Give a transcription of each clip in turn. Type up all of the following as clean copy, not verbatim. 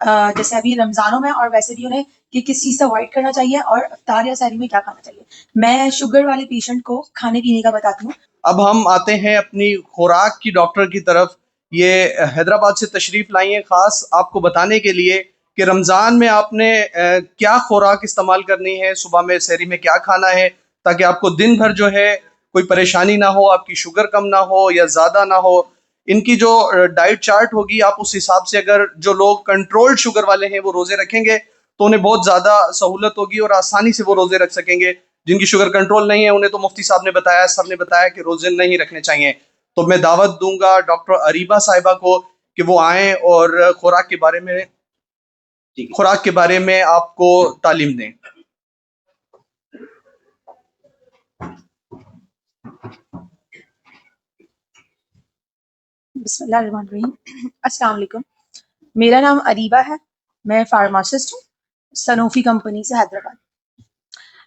जैसे अभी रमजानों में और वैसे भी उन्हें कि किस चीज़ से अवॉइड करना चाहिए और इफ्तार या सहरी में क्या खाना चाहिए। मैं शुगर वाले पेशेंट को खाने पीने का बताती हूँ। अब हम आते हैं अपनी खुराक की डॉक्टर की तरफ। ये हैदराबाद से तशरीफ लाई हैं खास आपको बताने के लिए कि रमज़ान में आपने क्या खुराक इस्तेमाल करनी है, सुबह में सहरी में क्या खाना है, ताकि आपको दिन भर जो है कोई परेशानी ना हो, आपकी शुगर कम ना हो या ज़्यादा ना हो। इनकी जो डाइट चार्ट होगी, आप उस हिसाब से, अगर जो लोग कंट्रोल्ड शुगर वाले हैं वो रोज़े रखेंगे तो उन्हें बहुत ज़्यादा सहूलत होगी और आसानी से वो रोज़े रख सकेंगे। जिनकी शुगर कंट्रोल नहीं है उन्हें तो मुफ्ती साहब ने बताया, सब ने बताया कि रोजे नहीं रखने चाहिए। तो मैं दावत दूंगा डॉक्टर अरीबा साहिबा को कि वो आएं और खुराक के बारे में आपको तालीम दें। बिस्मिल्लाहिर्रहमानिर्रहीम। अस्सलाम वालेकुम। मेरा नाम अरीबा है। मैं फार्मासिस्ट हूँ, सनोफी कंपनी से हैदराबाद।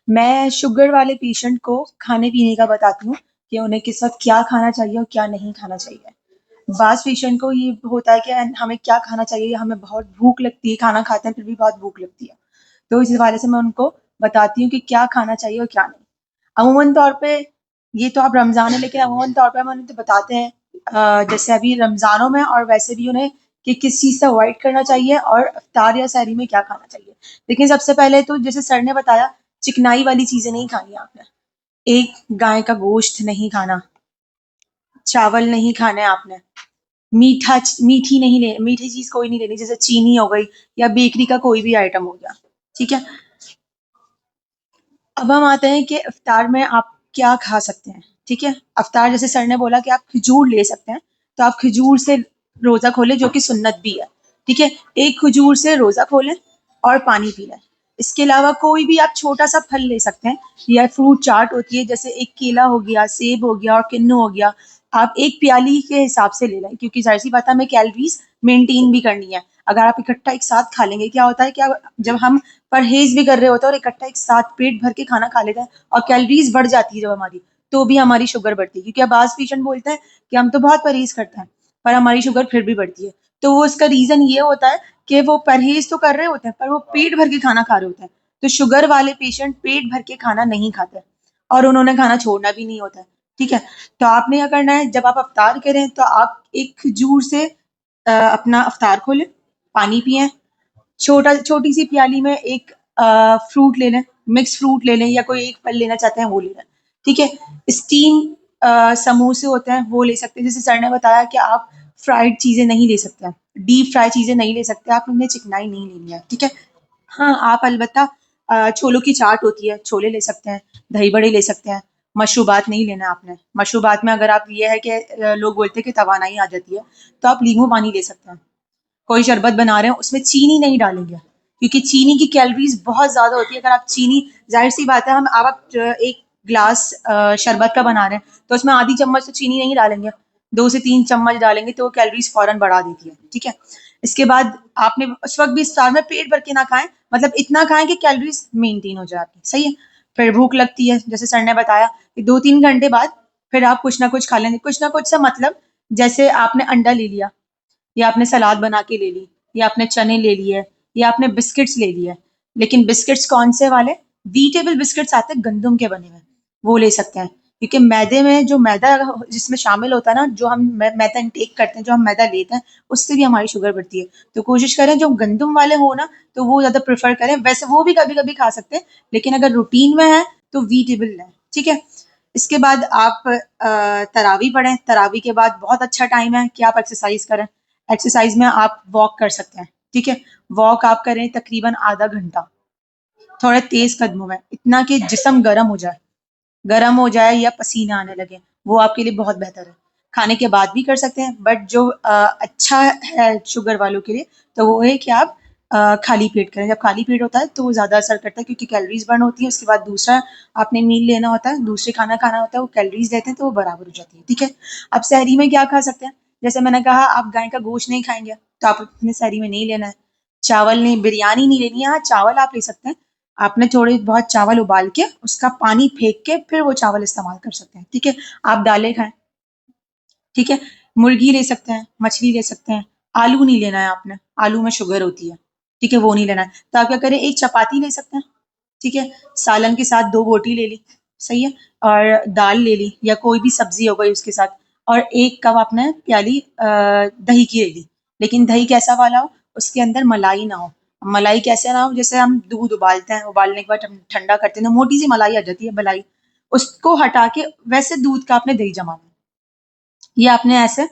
मैं शुगर वाले पेशेंट को खाने पीने का बताती हूँ कि उन्हें किस वक्त क्या खाना चाहिए और क्या नहीं खाना चाहिए। बाज़ पेशेंट को ये होता है कि हमें क्या खाना चाहिए, हमें बहुत भूख लगती है, खाना खाते हैं फिर भी बहुत भूख लगती है। तो इस हवाले से मैं उनको बताती हूँ कि क्या खाना चाहिए और क्या नहीं। अमूमन तौर पे ये तो अब रमज़ान है, लेकिन अमूमन तौर पे हम उन्हें तो बताते हैं जैसे अभी रमज़ानों में और वैसे भी उन्हें कि किस चीज़ से अवॉइड करना चाहिए और इफ्तार या सहरी में क्या खाना चाहिए। लेकिन सबसे पहले तो जैसे सर ने बताया, चिकनाई वाली चीज़ें नहीं खानी आपने। एक गाय का गोश्त नहीं खाना, चावल नहीं खाना है आपने, मीठी चीज़ कोई नहीं लेनी, जैसे चीनी हो गई या बेकरी का कोई भी आइटम हो गया, ठीक है? अब हम आते हैं कि इफ्तार में आप क्या खा सकते हैं, ठीक है? इफ्तार जैसे सर ने बोला कि आप खजूर ले सकते हैं, तो आप खजूर से रोज़ा खोलें, जो कि सुन्नत भी है, ठीक है? एक खजूर से रोज़ा खोलें और पानी पी लें। इसके अलावा कोई भी आप छोटा-सा फल ले सकते हैं या फ्रूट चाट होती है, जैसे एक केला हो गया, सेब हो गया और किन्नू हो गया। आप एक प्याली के हिसाब से ले लें, क्योंकि ज़ाहिर-सी बात है हमें कैलोरीज़ मेंटेन भी करनी है। अगर आप इकट्ठा एक साथ खा लेंगे, क्या होता है, क्या जब हम परहेज़ भी कर रहे होते हैं और इकट्ठा एक साथ पेट भर के खाना खा लेते हैं और कैलोरीज़ बढ़ जाती है जब हमारी, तो भी हमारी शुगर बढ़ती है। क्योंकि अब बाज़ पेशेंट बोलते हैं कि हम तो बहुत परहेज़ करते हैं, पर हमारी शुगर फिर भी बढ़ती है। तो वो इसका रीज़न ये होता है कि वो परहेज़ तो कर रहे होते हैं, पर वो पेट भर के खाना खा रहे होते हैं। तो शुगर वाले पेशेंट पेट भर के खाना नहीं खाते और उन्होंने खाना छोड़ना भी नहीं होता है, ठीक है? तो आपने क्या करना है, जब आप इफ्तार करें तो आप एक खजूर से अपना इफ्तार खोलें, पानी पिएँ, छोटी सी प्याली में एक फ्रूट ले लें, मिक्स फ्रूट ले लें या कोई एक फल लेना चाहते हैं वो ले लें, ठीक है? स्टीम समोसे होते हैं वो ले सकते हैं। जैसे सर ने बताया कि आप फ्राइड चीज़ें नहीं ले सकते हैं, डीप फ्राई चीज़ें नहीं ले सकते, आप उनमें चिकनाई नहीं लेनी है, ठीक है? हाँ, आप अलबत्ता छोलों की चाट होती है, छोले ले सकते हैं, दही बड़े ले सकते हैं, मशरूबात नहीं लेना आपने। मशरूबात में अगर आप ये है कि लोग बोलते हैं कि तवानाई आ जाती है, तो आप नींबू पानी ले सकते हैं। कोई शरबत बना रहे हैं उसमें चीनी नहीं डालेंगे, क्योंकि चीनी की कैलोरीज बहुत ज़्यादा होती है। अगर आप चीनी, जाहिर सी बात है, हम अब आप एक ग्लास शरबत का बना रहे हैं तो उसमें आधी चम्मच तो चीनी नहीं डालेंगे, 2 से 3 चम्मच डालेंगे तो वो कैलोरीज फौरन बढ़ा देती है, ठीक है? इसके बाद आपने उस वक्त भी इफ्तार में पेट भर के ना खाएं, मतलब इतना खाएं कि कैलोरीज मेंटेन हो जाए आपकी, सही है? फिर भूख लगती है, जैसे सर ने बताया कि 2-3 घंटे बाद फिर आप कुछ ना कुछ खा लेंगे। कुछ ना कुछ सा मतलब, जैसे आपने अंडा ले लिया या आपने सलाद बना के ले ली या आपने चने ले लिए या आपने बिस्किट्स ले लिए। लेकिन बिस्किट्स कौन से वाले? वीटेबल बिस्किट्स आते हैं गंदम के बने हुए, वो ले सकते हैं। क्योंकि मैदे में जो मैदा जिसमें शामिल होता है ना, जो हम मैदा इंटेक करते हैं, जो हम मैदा लेते हैं, उससे भी हमारी शुगर बढ़ती है। तो कोशिश करें जो गंदम वाले हो ना, तो वो ज़्यादा प्रेफर करें। वैसे वो भी कभी कभी खा सकते हैं, लेकिन अगर रूटीन में है तो वीटेबल लें, ठीक है? इसके बाद आप तरावी पढ़ें। तरावी के बाद बहुत अच्छा टाइम है कि आप एक्सरसाइज करें। एक्सरसाइज में आप वॉक कर सकते हैं, ठीक है? वॉक आप करें तकरीबन आधा घंटा, थोड़े तेज कदमों में, इतना कि जिस्म गर्म हो जाए या पसीना आने लगे, वो आपके लिए बहुत बेहतर है। खाने के बाद भी कर सकते हैं, बट जो अच्छा है शुगर वालों के लिए, तो वो है कि आप खाली पेट करें। जब खाली पेट होता है तो वो ज़्यादा असर करता है, क्योंकि कैलोरीज बर्न होती है। उसके बाद दूसरा आपने मील लेना होता है, दूसरे खाना खाना होता है, वो कैलोरीज लेते हैं तो वो बराबर हो जाती है, ठीक है? अब सहरी में क्या खा सकते हैं? जैसे मैंने कहा, आप गाय का गोश्त नहीं खाएंगे तो आप अपने सहरी में नहीं लेना है। चावल नहीं, बिरयानी नहीं लेनी है। हाँ, चावल आप ले सकते हैं। आपने थोड़े बहुत चावल उबाल के उसका पानी फेंक के फिर वो चावल इस्तेमाल कर सकते हैं, ठीक है? आप दालें खाएं, ठीक है? मुर्गी ले सकते हैं, मछली ले सकते हैं। आलू नहीं लेना है आपने, आलू में शुगर होती है, ठीक है, वो नहीं लेना है। तो आप क्या करें, एक चपाती ले सकते हैं, ठीक है, सालन के साथ 2 बोटी ले ली, सही है, और दाल ले ली या कोई भी सब्जी हो गई उसके साथ, और 1 कप आपने प्याली दही की ले ली। लेकिन दही कैसा वाला हो, उसके अंदर मलाई ना हो। मलाई कैसे ना हो, जैसे हम दूध उबालते हैं, उबालने के बाद हम ठंडा करते हैं तो मोटी सी मलाई आ जाती है, मलाई, उसको हटा के वैसे दूध का आपने दही जमाना है। ये आपने ऐसे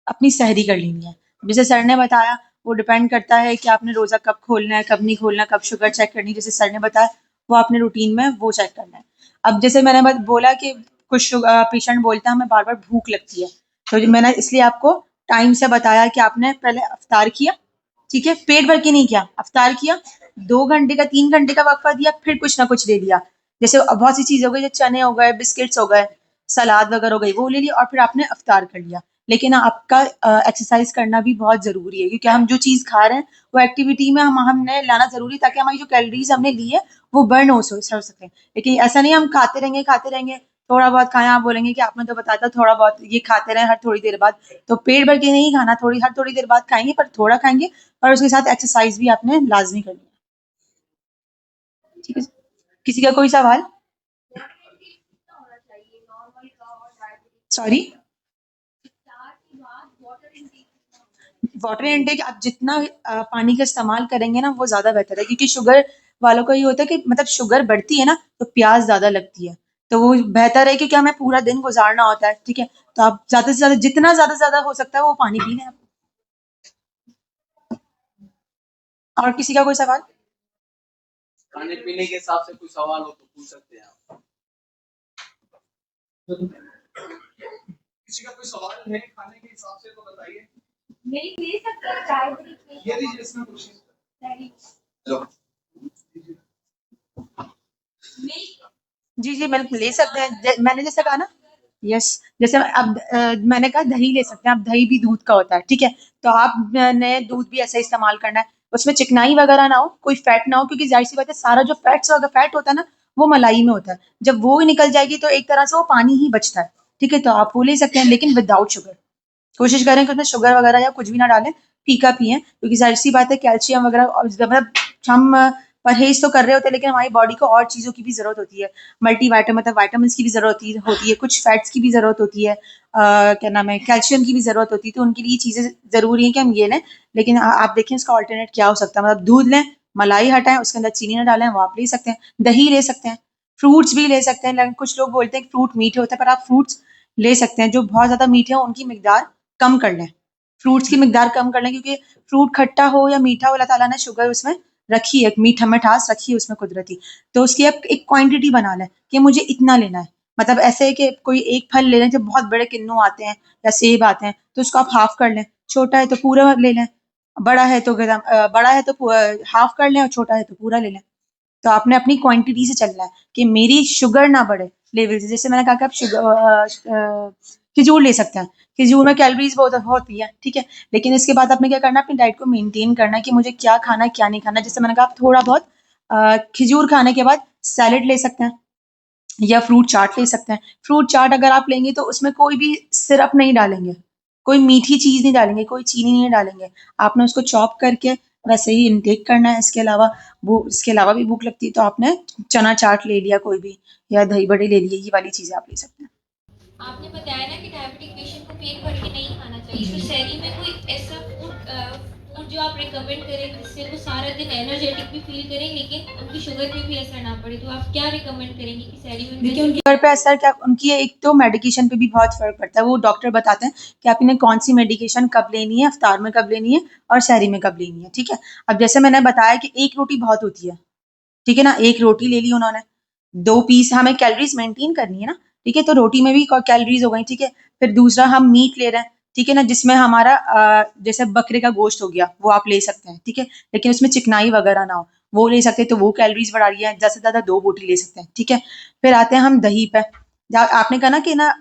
अपनी सहरी कर लेनी है। जैसे सर ने बताया, वो डिपेंड करता है कि आपने रोज़ा कब खोलना है, कब नहीं खोलना, कब शुगर चेक करनी है, जैसे सर ने बताया, वो आपने रूटीन में वो चेक करना है। अब जैसे मैंने बोला कि कुछ पेशेंट बोलता है हमें बार-बार भूख लगती है, तो मैंने इसलिए आपको टाइम से बताया कि आपने पहले इफ्तार किया, ठीक है? पेट भर के नहीं किया, इफ्तार किया, 2 घंटे का 3 घंटे का वक़्फ़ा दिया, फिर कुछ ना कुछ ले लिया। जैसे बहुत सी चीज़ें हो गई, जैसे चने हो गए, बिस्किट्स हो गए, सलाद वगैरह हो गई, वो ले लिया और फिर आपने इफ्तार कर लिया। लेकिन आपका एक्सरसाइज करना भी बहुत ज़रूरी है, क्योंकि हम जो चीज़ खा रहे हैं, वो एक्टिविटी में हमने लाना ज़रूरी है, ताकि हमारी जो कैलोरीज़ हमने ली है, वो बर्न हो सके। लेकिन ऐसा नहीं हम खाते रहेंगे, थोड़ा बहुत खाएँ, आप बोलेंगे कि आपने तो बताया था थोड़ा बहुत ये खाते रहें हर थोड़ी देर बाद। तो पेट भर के नहीं खाना, हर थोड़ी देर बाद खाएँगे, पर थोड़ा खाएँगे, और उसके साथ एक्सरसाइज भी आपने लाज़मी करनी है। ठीक है? किसी का कोई सवाल? सॉरी? वाटर इनटेक आप जितना पानी का इस्तेमाल करेंगे ना, वो ज़्यादा बेहतर है, क्योंकि शुगर वालों को ये होता है कि मतलब शुगर बढ़ती है ना, तो प्यास ज़्यादा लगती है। तो वो बेहतर है, क्योंकि हमें पूरा दिन गुज़ारना होता है, ठीक है? तो आप ज़्यादा से ज़्यादा जितना ज़्यादा हो सकता है वो पानी पी लें आप। और किसी का कोई सवाल? खाने पीने के हिसाब से कोई सवाल हो तो पूछ सकते हैं आप। किसी का कोई सवाल है खाने के हिसाब से तो बताइए। नहीं ले सकते हैं, चाय ये लीजिए, इसमें कुछ लो। जी, जी, मिल्क ले सकते हैं। मैंने जैसे कहा ना, यस, जैसे अब मैंने कहा दही ले सकते हैं आप, दही भी दूध का होता है, ठीक है? तो आपने दूध भी ऐसे इस्तेमाल करना है, उसमें चिकनाई वगैरह ना हो, कोई फैट ना हो, क्योंकि ज़ाहिर सी बात है सारा जो फैट होता है ना, वो मलाई में होता है। जब वो निकल जाएगी तो एक तरह से वो पानी ही बचता है, ठीक है? तो आप वो ले सकते हैं, लेकिन विदाउट शुगर। कोशिश करें कि उसमें शुगर वगैरह या कुछ भी ना डालें, फीका पिएँ, क्योंकि ज़ाहिर-सी बात है कैल्शियम वगैरह, और मतलब हम परहेज़ तो कर रहे होते हैं, लेकिन हमारी बॉडी को और चीज़ों की भी ज़रूरत होती है। मतलब विटामिन्स की भी ज़रूरत होती है, कुछ फैट्स की भी ज़रूरत होती है, क्या नाम है, कैल्शियम की भी ज़रूरत होती है, तो उनके लिए चीज़ें ज़रूरी हैं कि हम ये लें। लेकिन आप देखें इसका अल्टरनेट क्या हो सकता है, मतलब दूध लें, मलाई हटाएँ, उसके अंदर चीनी ना डालें, वो आप ले सकते हैं। दही ले सकते हैं, फ्रूट्स भी ले सकते हैं, लेकिन कुछ लोग बोलते हैं कि फ्रूट मीठे होते हैं, पर आप फ्रूट्स ले सकते हैं। जो बहुत ज़्यादा मीठे हों, उनकी मिकदार कम कर लें, फ्रूट्स की मिकदार कम कर लें, क्योंकि फ्रूट खट्टा हो या मीठा हो, अल्लाह ताला ने शुगर उसमें रखी है, मिठास रखी है उसमें कुदरती। तो उसकी आप एक क्वांटिटी बना लें कि मुझे इतना लेना है। मतलब ऐसे है कि कोई एक फल ले लें, जब बहुत बड़े किन्नू आते हैं या सेब आते हैं, तो उसको आप हाफ कर लें, छोटा है तो पूरा ले लें, बड़ा है तो हाफ कर लें, और छोटा है तो पूरा ले लें। तो आपने अपनी क्वांटिटी से चलना है कि मेरी शुगर ना बढ़े लेवल से। जैसे मैंने कहा कि आप खजूर ले सकते हैं, खजूर में कैलोरीज बहुत होती है, ठीक है? लेकिन इसके बाद आपने क्या करना है, अपनी डाइट को मेंटेन करना है कि मुझे क्या खाना है क्या नहीं खाना। जैसे मैंने कहा, आप थोड़ा बहुत खजूर खाने के बाद सैलेड ले सकते हैं या फ्रूट चाट ले सकते हैं। फ्रूट चाट अगर आप लेंगे तो उसमें कोई भी सिरप नहीं डालेंगे, कोई मीठी चीज़ नहीं डालेंगे, कोई चीनी नहीं डालेंगे। आपने उसको चॉप करके वैसे ही इनटेक करना है। इसके अलावा भी भूख लगती है तो आपने चना चाट ले लिया कोई भी, या दही बड़े ले लिए, ये वाली चीज़ें आप ले सकते हैं। आपने बताया ना कि डायबिटिक पेशेंट को पेट भर के नहीं खाना चाहिए, तो शहरी में कोई ऐसा फूड जो आप रिकमेंड करें जिससे वो सारा दिन एनर्जेटिक भी फील करें लेकिन उनकी शुगर पे भी असर ना पड़े, तो आप क्या रिकमेंड करेंगे कि शहरी में देखिए, उनकी शुगर पे असर क्या, उनकी एक तो मेडिकेशन पे भी बहुत फ़र्क पड़ता है। वो डॉक्टर बताते हैं कि आप इन्हें कौन-सी मेडिकेशन कब लेनी है, इफ्तार में कब लेनी है और सहरी में कब लेनी है, ठीक है? अब जैसे मैंने बताया कि 1 रोटी बहुत होती है, ठीक है ना? 1 रोटी ले ली उन्होंने, 2 पीस, हमें कैलोरीज़ मेंटेन करनी है ना, ठीक है? तो रोटी में भी कैलोरीज़ हो गई, ठीक है? फिर दूसरा हम मीट ले रहे हैं, ठीक है ना? जिसमें हमारा जैसे बकरे का गोश्त हो गया, वो आप ले सकते हैं, ठीक है? लेकिन उसमें चिकनाई वगैरह ना हो, वो ले सकते हैं, तो वो कैलोरीज़ बढ़ा रही है, ज़्यादा से ज़्यादा 2 बोटी ले सकते हैं, ठीक है? फिर आते हैं हम दही पे। आपने कहा ना कि ना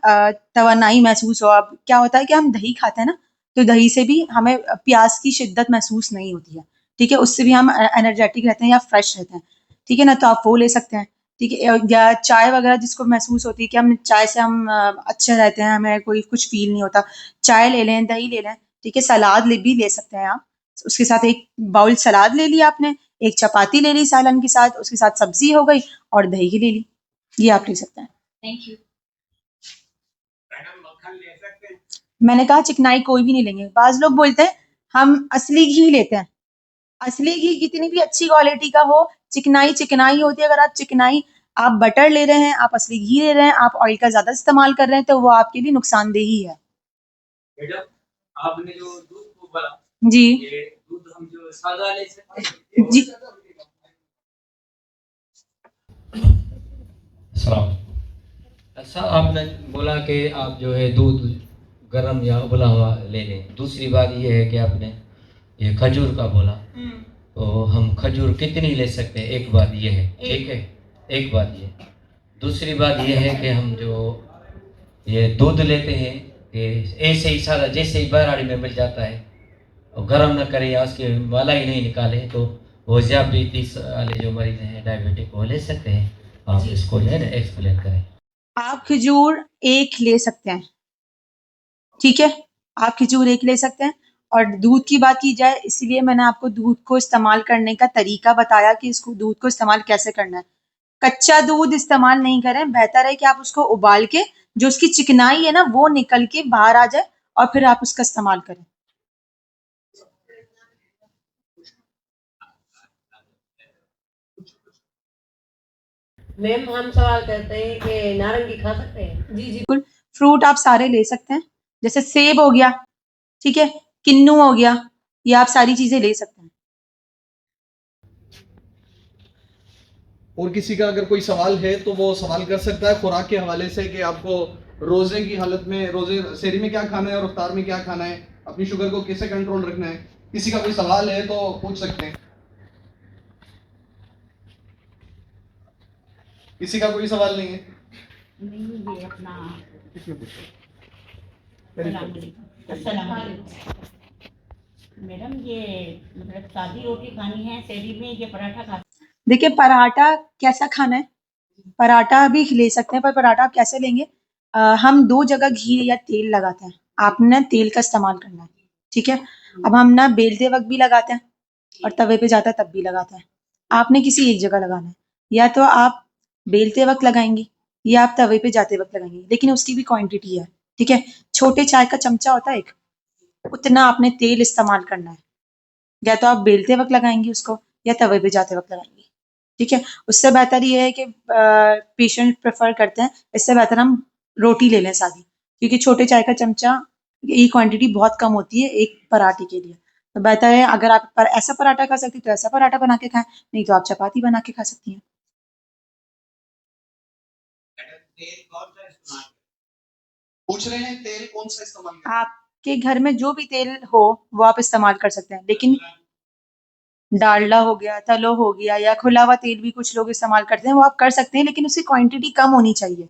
तवानाई महसूस हो, अब क्या होता है कि हम दही खाते हैं ना, तो दही से भी हमें प्यास की शिद्दत महसूस नहीं होती है, ठीक है? उससे भी हम एनर्जेटिक रहते हैं या फ्रेश रहते हैं, ठीक है ना? तो आप वो ले सकते हैं, ठीक है? या चाय वगैरह जिसको महसूस होती है कि हम चाय से हम अच्छे रहते हैं, हमें कोई कुछ फ़ील नहीं होता, चाय ले लें, दही ले लें, ठीक है? सलाद भी ले सकते हैं आप, उसके साथ एक बाउल सलाद ले लिया आपने, एक चपाती ले ली सालन के साथ, उसके साथ सब्जी हो गई और दही की ले ली। ये आप ले सकते हैं। Thank you. मैंने कहा चिकनाई कोई भी नहीं लेंगे। बाज लोग बोलते हैं हम असली घी लेते हैं। असली घी कितनी भी अच्छी क्वालिटी का हो, चिकनाई चिकनाई होती है। अगर आप चिकनाई आप बटर ले रहे हैं, आप असली घी ले रहे हैं, आप ऑयल का ज्यादा इस्तेमाल कर रहे हैं, तो वो आपके लिए नुकसानदेह ही है। मैडम आपने जो दूध को बोला, जी ये दूध हम जो सादा ले सकते हैं? जी सलाम। ऐसा आपने बोला कि आप जो है दूध गर्म या उबला हुआ ले लें। दूसरी बात ये है कि आपने ये खजूर का बोला, तो हम खजूर कितनी ले सकते हैं? एक बात ये है, ठीक है, एक बात ये। दूसरी बात ये है कि हम जो ये दूध लेते हैं कि ऐसे ही सादा जैसे ही बराड़ी में मिल जाता है और गर्म न करें या उसकी मलाई नहीं निकाले, तो वो ज़ियाबतीस वाले जो मरीज हैं, डायबिटिक, वो ले सकते हैं। आप इसको जो है ना एक्सप्लेन करें। आप खजूर एक ले सकते हैं, ठीक है, आप खजूर एक ले सकते हैं। और दूध की बात की जाए, इसीलिए मैंने आपको दूध को इस्तेमाल करने का तरीका बताया कि इसको दूध को इस्तेमाल कैसे करना है। कच्चा दूध इस्तेमाल नहीं करें, बेहतर है कि आप उसको उबाल के जो उसकी चिकनाई है ना वो निकल के बाहर आ जाए और फिर आप उसका इस्तेमाल करें। मैम हम सवाल करते हैं कि नारंगी खा सकते हैं? जी बिल्कुल, फ्रूट आप सारे ले सकते हैं, जैसे सेब हो गया, ठीक है, किन्नू हो गया, ये आप सारी चीजें ले सकते हैं। और किसी का अगर कोई सवाल है तो वो सवाल कर सकता है खुराक के हवाले से कि आपको रोजे की हालत में, रोजे सेरी में क्या खाना है और इफ्तार में क्या खाना है, अपनी शुगर को कैसे कंट्रोल रखना है। किसी का कोई सवाल है तो पूछ सकते हैं। किसी का कोई सवाल नहीं है? नहीं, ये अपना अस्सलाम वालेकुम। मैडम ये मतलब सादी रोटी खानी है सेहरी में, ये पराठा खा? देखिए पराठा कैसा खाना है, पराठा भी ले सकते हैं, पर पराठा आप कैसे लेंगे? हम 2 जगह घी या तेल लगाते हैं, आपने तेल का इस्तेमाल करना है, ठीक है? अब हम ना बेलते वक़्त भी लगाते हैं और तवे पे जाता है तब भी लगाते हैं। आपने किसी एक जगह लगाना है, या तो आप बेलते वक़्त लगाएँगे या आप तवे पे जाते वक़्त लगाएँगे, लेकिन उसकी भी क्वांटिटी है, ठीक है? छोटे चाय का चमचा होता है एक, उतना आपने तेल इस्तेमाल करना है। या तो आप बेलते वक़्त लगाएँगे उसको या तवे पे जाते वक़्त लगाएँगे, ठीक है? उससे बेहतर ये है कि पेशेंट प्रेफ़र करते हैं, इससे बेहतर हम रोटी ले लें सादी, क्योंकि छोटे चाय का चमचा की क्वांटिटी बहुत कम होती है एक पराठे के लिए। तो बेहतर है अगर आप ऐसा पराठा खा सकती हैं तो ऐसा पराठा बना के खाएँ, नहीं तो आप चपाती बना के खा सकती हैं। पूछ रहे हैं तेल कौन सा इस्तेमाल करें? आपके घर में जो भी तेल हो वो आप इस्तेमाल कर सकते हैं, लेकिन डालडा हो गया, तलो हो गया या खुला हुआ तेल भी कुछ लोग इस्तेमाल करते हैं, वो आप कर सकते हैं, लेकिन उसकी क्वांटिटी कम होनी चाहिए।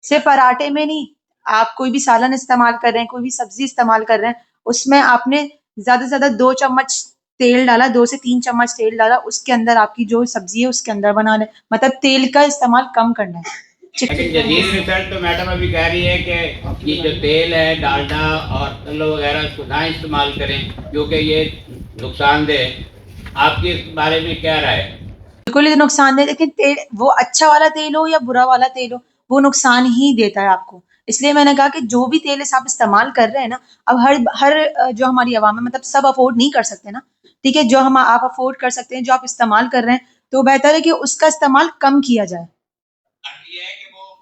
सिर्फ़ पराठे में नहीं, आप कोई भी सालन इस्तेमाल कर रहे हैं, कोई भी सब्ज़ी इस्तेमाल कर रहे हैं, उसमें आपने ज़्यादा से ज़्यादा 2 चम्मच तेल डाला, 2 से 3 चम्मच तेल डाला, उसके अंदर आपकी जो सब्ज़ी है उसके अंदर बना लें। मतलब तेल का इस्तेमाल कम करना है। लेकिन जदीद रिसर्च तो मैडम अभी कह रही है कि ये जो तेल है, डालडा और तलो वगैरह इसको ना इस्तेमाल करें क्योंकि ये नुकसानदेह है। आपकी इस बारे में क्या राय है? बिल्कुल ये नुकसानदेह, लेकिन तेल वो अच्छा वाला तेल हो या बुरा वाला तेल हो, वो नुकसान ही देता है आपको। इसलिए मैंने कहा कि जो भी तेल आप इस्तेमाल कर रहे हैं ना, अब हर जो हमारी अवाम है, मतलब सब अफ़ोर्ड नहीं कर सकते ना, ठीक है? जो आप अफ़ोर्ड कर सकते हैं, जो आप इस्तेमाल कर रहे हैं, तो बेहतर है कि उसका इस्तेमाल कम किया जाए। अब ये है कि वो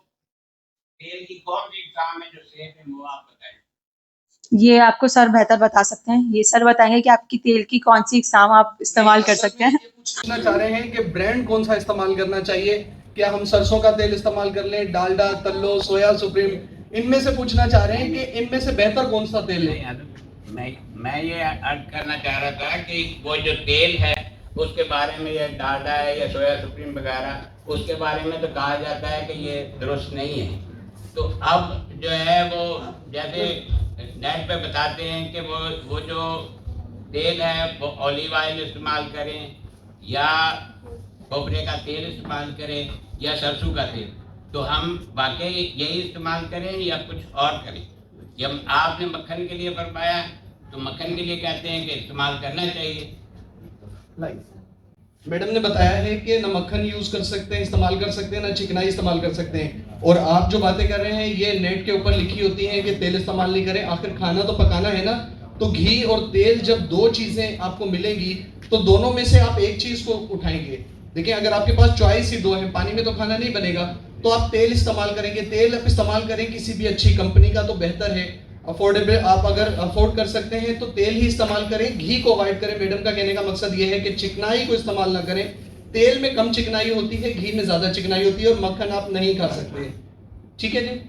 तेल की कौन सी इकसाम है जो सेफ है, वो आप बताएं। ये आपको सर बेहतर बता सकते हैं। ये सर बताएँगे कि आपकी तेल की कौन-सी इकसाम आप इस्तेमाल कर सकते हैं। ये पूछना चाह रहे हैं कि ब्रांड कौन सा इस्तेमाल करना चाहिए? क्या हम सरसों का तेल इस्तेमाल कर लें, डालडा, तल्लो, सोया सुप्रीम, इनमें से पूछना चाह रहे हैं कि इनमें से बेहतर कौन सा तेल है? मैं ये अर्ज करना चाह रहा था कि वो जो तेल है उसके बारे में, ये डालडा है या सोया सुप्रीम वगैरह, उसके बारे में तो कहा जाता है कि ये दुरुस्त नहीं है। तो अब जो है वो जैसे नेट पे बताते हैं कि वो जो तेल है वो ऑलिव ऑयल इस्तेमाल करें या खोपरे का तेल इस्तेमाल करें या सरसों का तेल, तो हम वाकई यही इस्तेमाल करें या कुछ और करें? जब आपने मक्खन के लिए फरमाया तो मक्खन के लिए कहते हैं कि इस्तेमाल करना चाहिए। मैडम ने बताया है कि ना मक्खन यूज कर सकते हैं, इस्तेमाल कर सकते हैं, ना चिकनाई इस्तेमाल कर सकते हैं। और आप जो बातें कर रहे हैं ये नेट के ऊपर लिखी होती हैं कि तेल इस्तेमाल नहीं करें। आखिर खाना तो पकाना है ना, तो घी और तेल जब दो चीजें आपको मिलेंगी तो दोनों में से आप एक चीज को उठाएंगे। देखिए अगर आपके पास चॉइस ही दो है, पानी में तो खाना नहीं बनेगा, तो आप तेल इस्तेमाल करेंगे। तेल आप इस्तेमाल करें किसी भी अच्छी कंपनी का तो बेहतर है, अफोर्डेबल। आप अगर अफोर्ड कर सकते हैं तो तेल ही इस्तेमाल करें, घी को अवॉइड करें। मैडम का कहने का मकसद ये है कि चिकनाई को इस्तेमाल ना करें। तेल में कम चिकनाई होती है, घी में ज्यादा चिकनाई होती है, और मक्खन आप नहीं खा सकते। ठीक है जी।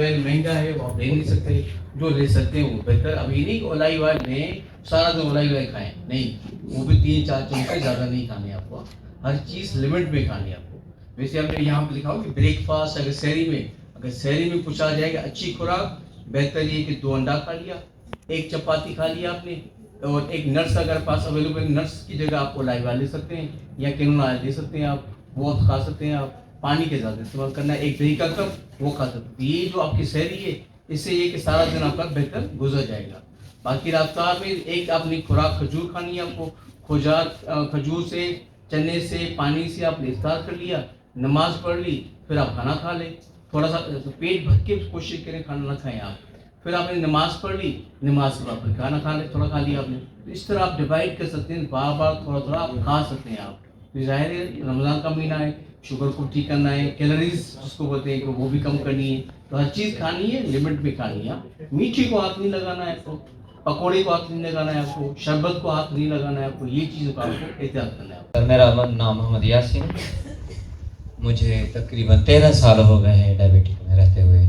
ऑयल महंगा है वो आप ले नहीं सकते, जो ले सकते हैं वो बेहतर। अभी नहीं ओलाई ऑयल में सारा दिन ओलाई ऑयल खाएं, नहीं, वो भी 3-4 चम्मच ज़्यादा नहीं खाने आपको। हर चीज़ लिमिट में खानी है आपको। वैसे हमने यहाँ पे लिखा हो कि ब्रेकफास्ट अगर शहरी में पूछा जाएगा अच्छी खुराक, बेहतर ये कि 2 अंडा खा लिया, 1 चपाती खा लिया आपने, और एक नट्स अगर पास अवेलेबल, नट्स की जगह आप ओलाई ऑयल ले सकते हैं या किनोला ऑयल ले सकते हैं, आप वो खा सकते हैं। आप पानी के ज़्यादा इस्तेमाल करना है, 1 दही का कप वो खा सकते हैं। ये जो आपकी शहरी है, इससे ये कि सारा दिन आपका बेहतर गुजर जाएगा। बाकी रफ्तार में एक अपनी खुराक खजूर खानी है आपको। खजूर से, चने से, पानी से आपने इफ्तार कर लिया, नमाज पढ़ ली, फिर आप खाना खा लें। थोड़ा सा पेट भर के कोशिश करें खाना ना खाएं आप। फिर आपने नमाज पढ़ ली, नमाज के बाद फिर खाना खा ले, थोड़ा खा लिया आपने। इस तरह आप डिवाइड कर सकते हैं, बार बार थोड़ा थोड़ा आप खा सकते हैं आप। तो जाहिर है रमज़ान का महीना है, शुगर को ठीक करना है, कैलोरीज जिसको बोलते हैं कि वो भी कम करनी है। तो हर चीज़ खानी है, लिमिट में खानी है। मीठी को हाथ नहीं लगाना है आपको, पकौड़े को हाथ नहीं लगाना है आपको, शरबत को हाथ नहीं लगाना है आपको। ये चीज़ों का आपको एहतियात करना है। मेरा नाम मोहम्मद यासीन, मुझे तकरीबन 13 साल हो गए हैं डायबिटिक में रहते हुए।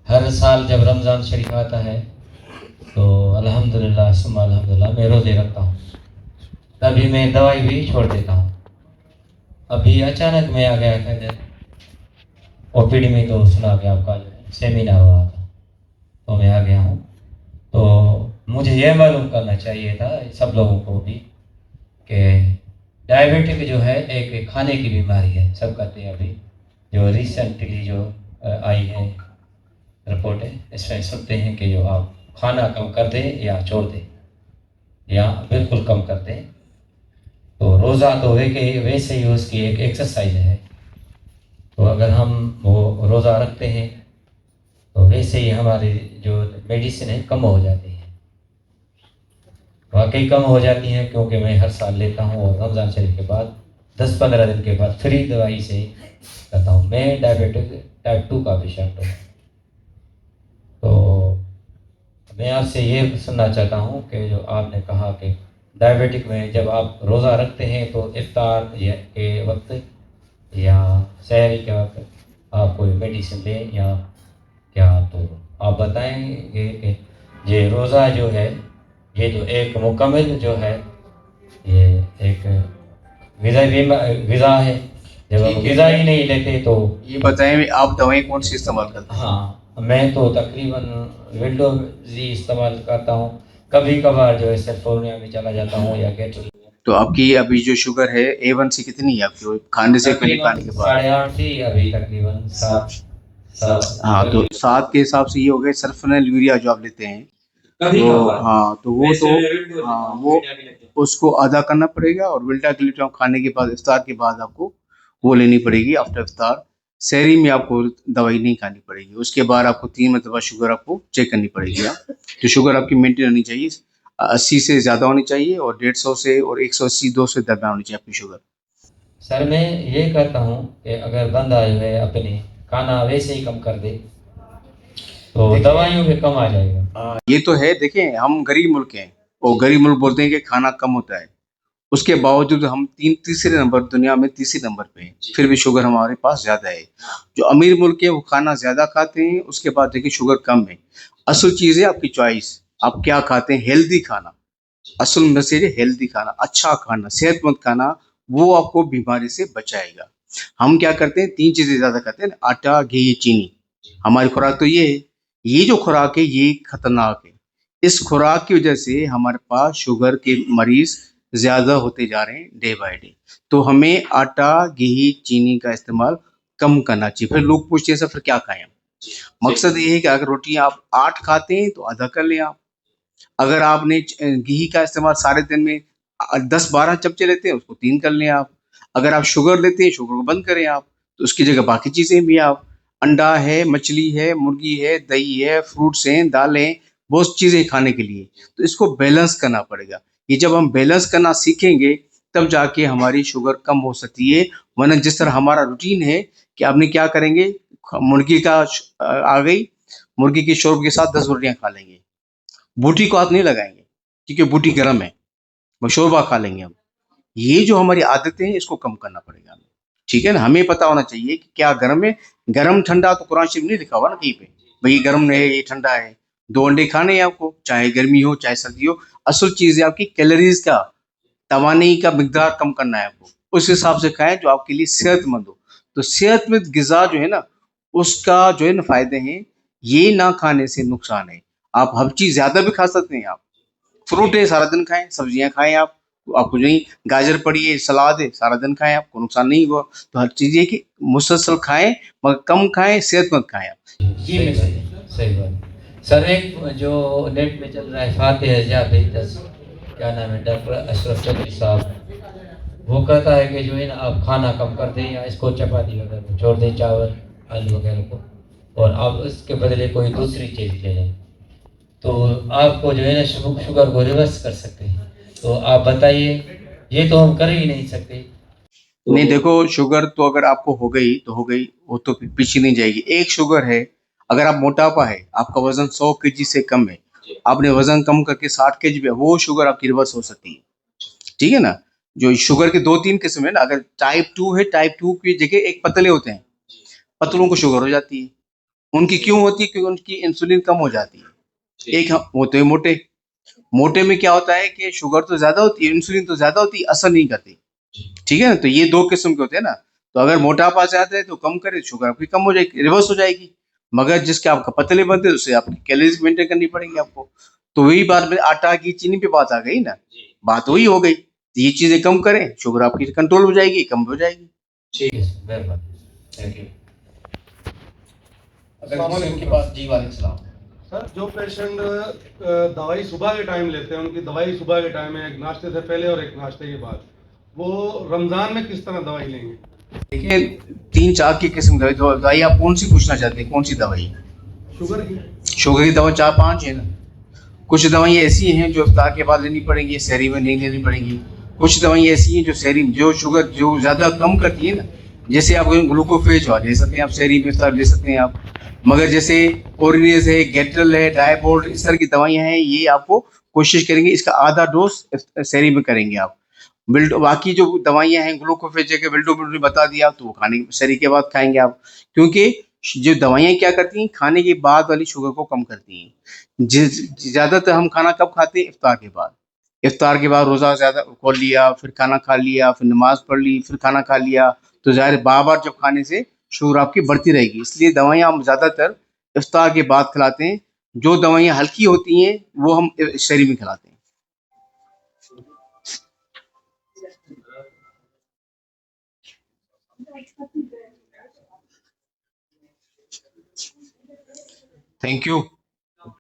हर साल जब रमज़ान शरीफ आता है तो अल्हम्दुलिल्लाह सुम्मा अल्हम्दुलिल्लाह मैं रोज़े रखता हूँ, तभी मैं दवाई भी छोड़ देता हूँ। अभी अचानक मैं आ गया था इधर ओपीडी में, तो सुना कि आपका सेमिनार हुआ था तो मैं आ गया हूँ। तो मुझे यह मालूम करना चाहिए था सब लोगों को भी कि डायबिटिक जो है एक खाने की बीमारी है। सब कहते हैं, अभी जो रिसेंटली जो आई है रिपोर्ट है, इसमें सुनते हैं कि जो आप खाना कम कर दें या छोड़ दें या बिल्कुल कम कर दें। तो रोज़ा तो वैसे ही उसकी एक एक्सरसाइज है। तो अगर हम वो रोज़ा रखते हैं तो वैसे ही हमारी जो मेडिसिन है कम हो जाती है, वाकई कम हो जाती है। क्योंकि मैं हर साल लेता हूँ और रमज़ान शरीफ के बाद 10-15 दिन के बाद फ्री दवाई से करता हूँ। मैं डायबिटिक टाइप 2 का पेशेंट हूँ। तो मैं आपसे ये सुनना चाहता हूँ कि जो आपने कहा कि डायबिटिक में जब आप रोज़ा रखते हैं तो इफ्तार के वक्त या सहरी के वक्त आप कोई मेडिसिन लें या क्या, तो आप बताएंगे कि ये रोज़ा जो है ये जो एक मुकम्मल जो है ये एक ग़िज़ा है। जब आप ग़िज़ा ही नहीं लेते तो ये बताएं आप दवाएं कौन सी इस्तेमाल करते हैं? हाँ, मैं तो तकरीबन विंडोज़ी इस्तेमाल करता हूँ, कभी कभार जो है सेफोनिया में चला जाता हूँ या गेटोली। तो आपकी अभी जो शुगर है A1C कितनी है आपकी, खाने से पहले खाने के बाद? 8.5 थी, अभी तकरीबन 7। हाँ, तो 7 के हिसाब से ये हो गए सल्फोनेल यूरिया जो आप लेते हैं, तो हाँ तो वो तो हाँ वो उसको आधा करना पड़ेगा। और विल्टाग्लिट्राम खाने के बाद, इफ्तार के बाद आपको वो लेनी पड़ेगी आफ्टर इफ्तार। सहरी में आपको दवाई नहीं खानी पड़ेगी। उसके बाद आपको 3 मरतबा शुगर आपको चेक करनी पड़ेगी। तो शुगर आपकी मेंटेन होनी चाहिए, 80 से ज़्यादा होनी चाहिए और 150 से और 180-200 दरम्यान होनी चाहिए आपकी शुगर। सर मैं ये कहता हूँ कि अगर बंदा जो है अपने खाना वैसे ही कम कर दे तो दवाइयों में कम आ जाएगा। ये तो है, देखें हम गरीब मुल्क हैं और गरीब मुल्क बोलते हैं कि खाना कम होता है, उसके बावजूद हम तीसरे नंबर, दुनिया में तीसरे नंबर पे हैं, फिर भी शुगर हमारे पास ज़्यादा है। जो अमीर मुल्क है वो खाना ज़्यादा खाते हैं, उसके बाद देखिए शुगर कम है। असल चीज़ है आपकी चॉइस, आप क्या खाते हैं। हेल्दी खाना, असल मैसेज है हेल्दी खाना, अच्छा खाना, सेहतमंद खाना, वो आपको बीमारी से बचाएगा। हम क्या करते हैं, 3 चीज़ें ज़्यादा खाते हैं, आटा, घी, चीनी। हमारी खुराक तो ये है, ये जो खुराक है ये खतरनाक है। इस खुराक की वजह से हमारे पास शुगर के मरीज ज़्यादा होते जा रहे हैं डे बाय डे। तो हमें आटा, घी, चीनी का इस्तेमाल कम करना चाहिए। फिर लोग पूछते हैं सर फिर क्या खाएं हम? मकसद ये है कि अगर रोटी आप 8 खाते हैं तो आधा कर लें आप, अगर आपने घी का इस्तेमाल सारे दिन में 10-12 चमचे लेते हैं, उसको 3 कर लें आप। अगर आप शुगर लेते हैं, शुगर को बंद करें आप, तो उसकी जगह बाकी चीज़ें भी आप, अंडा है, मछली है, मुर्गी है, दही है, फ्रूट्स हैं, दालें, बहुत चीज़ें खाने के लिए। तो इसको बैलेंस करना पड़ेगा। ये जब हम बैलेंस करना सीखेंगे, तब जाके हमारी शुगर कम हो सकती है। वरना जिस तरह हमारा रूटीन है कि आपने क्या करेंगे, मुर्गी का आ गई, मुर्गी के शोरबे के साथ 10 रोटियाँ खा लेंगे। बूटी को हाथ नहीं लगाएंगे क्योंकि बूटी गर्म है, वो शोरबा खा लेंगे हम। ये जो हमारी आदतें हैं, इसको कम करना पड़ेगा हमें, ठीक है ना। हमें पता होना चाहिए कि क्या गर्म है, गर्म ठंडा तो कुरान शरीफ नहीं लिखा हुआ ना कहीं पे भाई गर्म है ये ठंडा है। 2 अंडे खाने हैं आपको, चाहे गर्मी हो चाहे सर्दी हो। असल चीज है आपकी कैलोरीज का, तवानी का मिकदार कम करना है आपको, उस हिसाब से खाएं जो आपके लिए सेहतमंद हो। तो सेहतमंद गिजा जो है ना, उसका जो है ना फायदे हैं, ये ना खाने से नुकसान है। आप हर चीज ज्यादा भी खा सकते हैं। आप फ्रूट है सारा दिन खाएं, सब्जियां खाएं, आप आपको नहीं, गाजर पड़ी है, सलाद है, सारा दिन खाएं, आपको नुकसान नहीं हुआ। तो हर चीज ये कि मुसलसल खाएं, मगर कम खाएं, सेहतमंद खाएं आप। सही बात, सही बात। सर एक जो नेट पे चल रहा है फातिह जाबेदस, क्या नाम है, डॉक्टर अशरफ चौधरी साहब, वो कहता है कि जो है ना आप खाना कम कर दें या इसको चपाती वगैरह को छोड़ दें, चावल आलू वगैरह को, और आप इसके बदले कोई दूसरी चीज़ ले लें, तो आपको जो है ना शुगर को रिवर्स कर सकते हैं। तो आप बताइए, ये तो हम कर ही नहीं सकते। नहीं देखो, शुगर तो अगर आपको हो गई तो हो गई, वो तो पीछे नहीं जाएगी। एक शुगर है, अगर आप मोटापा है, आपका वजन 100 केजी से कम है, आपने वजन कम करके 60 केजी पे, वो शुगर आपकी रिवर्स हो सकती है, ठीक है ना। जो शुगर के 2-3 किस्म है ना, अगर टाइप 2 है, टाइप 2 की जगह एक पतले होते हैं, पतलों को शुगर हो जाती है। उनकी क्यों होती है? क्योंकि उनकी इंसुलिन कम हो जाती है। एक हम होते हैं मोटे, मोटे में क्या होता है कि शुगर तो ज्यादा होती है, इंसुलिन तो ज्यादा होती है, असर नहीं करती, ठीक है ना। तो ये 2 किस्म के होते हैं ना। तो अगर मोटापा ज्यादा है तो कम करे, शुगर आपकी कम हो जाएगी, रिवर्स हो जाएगी। मगर जिसके आपका पतले बनते हैं, उससे आपकी कैलोरीज मेंटेन करनी पड़ेगी आपको। तो वही बात में आटा की चीनी पे बात आ गई ना, बात वही हो गई। तो ये चीजें कम करें, शुगर आपकी कंट्रोल हो जाएगी, कम हो जाएगी। ठीक है सर, मेहरबानी, थैंक यू। अगर किसी के पास जी वालेकुम सलाम। सर, जो पेशेंट दवाई सुबह के टाइम लेते हैं, उनकी दवाई सुबह के टाइम है, एक नाश्ते से पहले और एक नाश्ते के बाद, वो रमज़ान में किस तरह दवाई लेंगे? देखिए 3-4 की किस्म की दवाई, आप कौन सी पूछना चाहते हैं, कौन सी दवाई? शुगर की? शुगर की दवा 4-5 है ना। कुछ दवाइयाँ ऐसी हैं जो इफ्तार के बाद लेनी पड़ेंगी, सहरी में नहीं लेनी पड़ेंगी। कुछ दवाइयाँ ऐसी हैं जो सहरी में, जो शुगर जो ज़्यादा कम करती है ना, जैसे आप ग्लूकोफेज ले सकते हैं, आप सहरी में इफ्तार ले सकते हैं आप। मगर जैसे ओरिनेज है, गेट्रल है, डायबोल्ट, इस तरह की दवाइयाँ हैं, ये आपको कोशिश करेंगे इसका आधा डोज सहरी में करेंगे आप। बिल्ड बाकी जो दवाइयाँ हैं, ग्लूकोफेज के बिल्डो बता दिया, तो वो खाने सहरी के बाद खाएंगे आप। क्योंकि जो दवाइयाँ क्या करती हैं, खाने के बाद वाली शुगर को कम करती हैं। ज़्यादातर हम खाना कब खाते हैं? इफ्तार के बाद। इफ्तार के बाद रोज़ा ज़्यादा खोल लिया, फिर खाना खा लिया, फिर नमाज पढ़ ली, फिर खाना खा लिया, तो ज़ाहिर है बार-बार जब खाने से शुगर आपकी बढ़ती रहेगी। इसलिए दवाइयाँ हम ज़्यादातर इफ्तार के बाद खिलाते हैं। जो दवाइयाँ हल्की होती हैं, वो हम सहरी में खिलाते हैं। Thank you.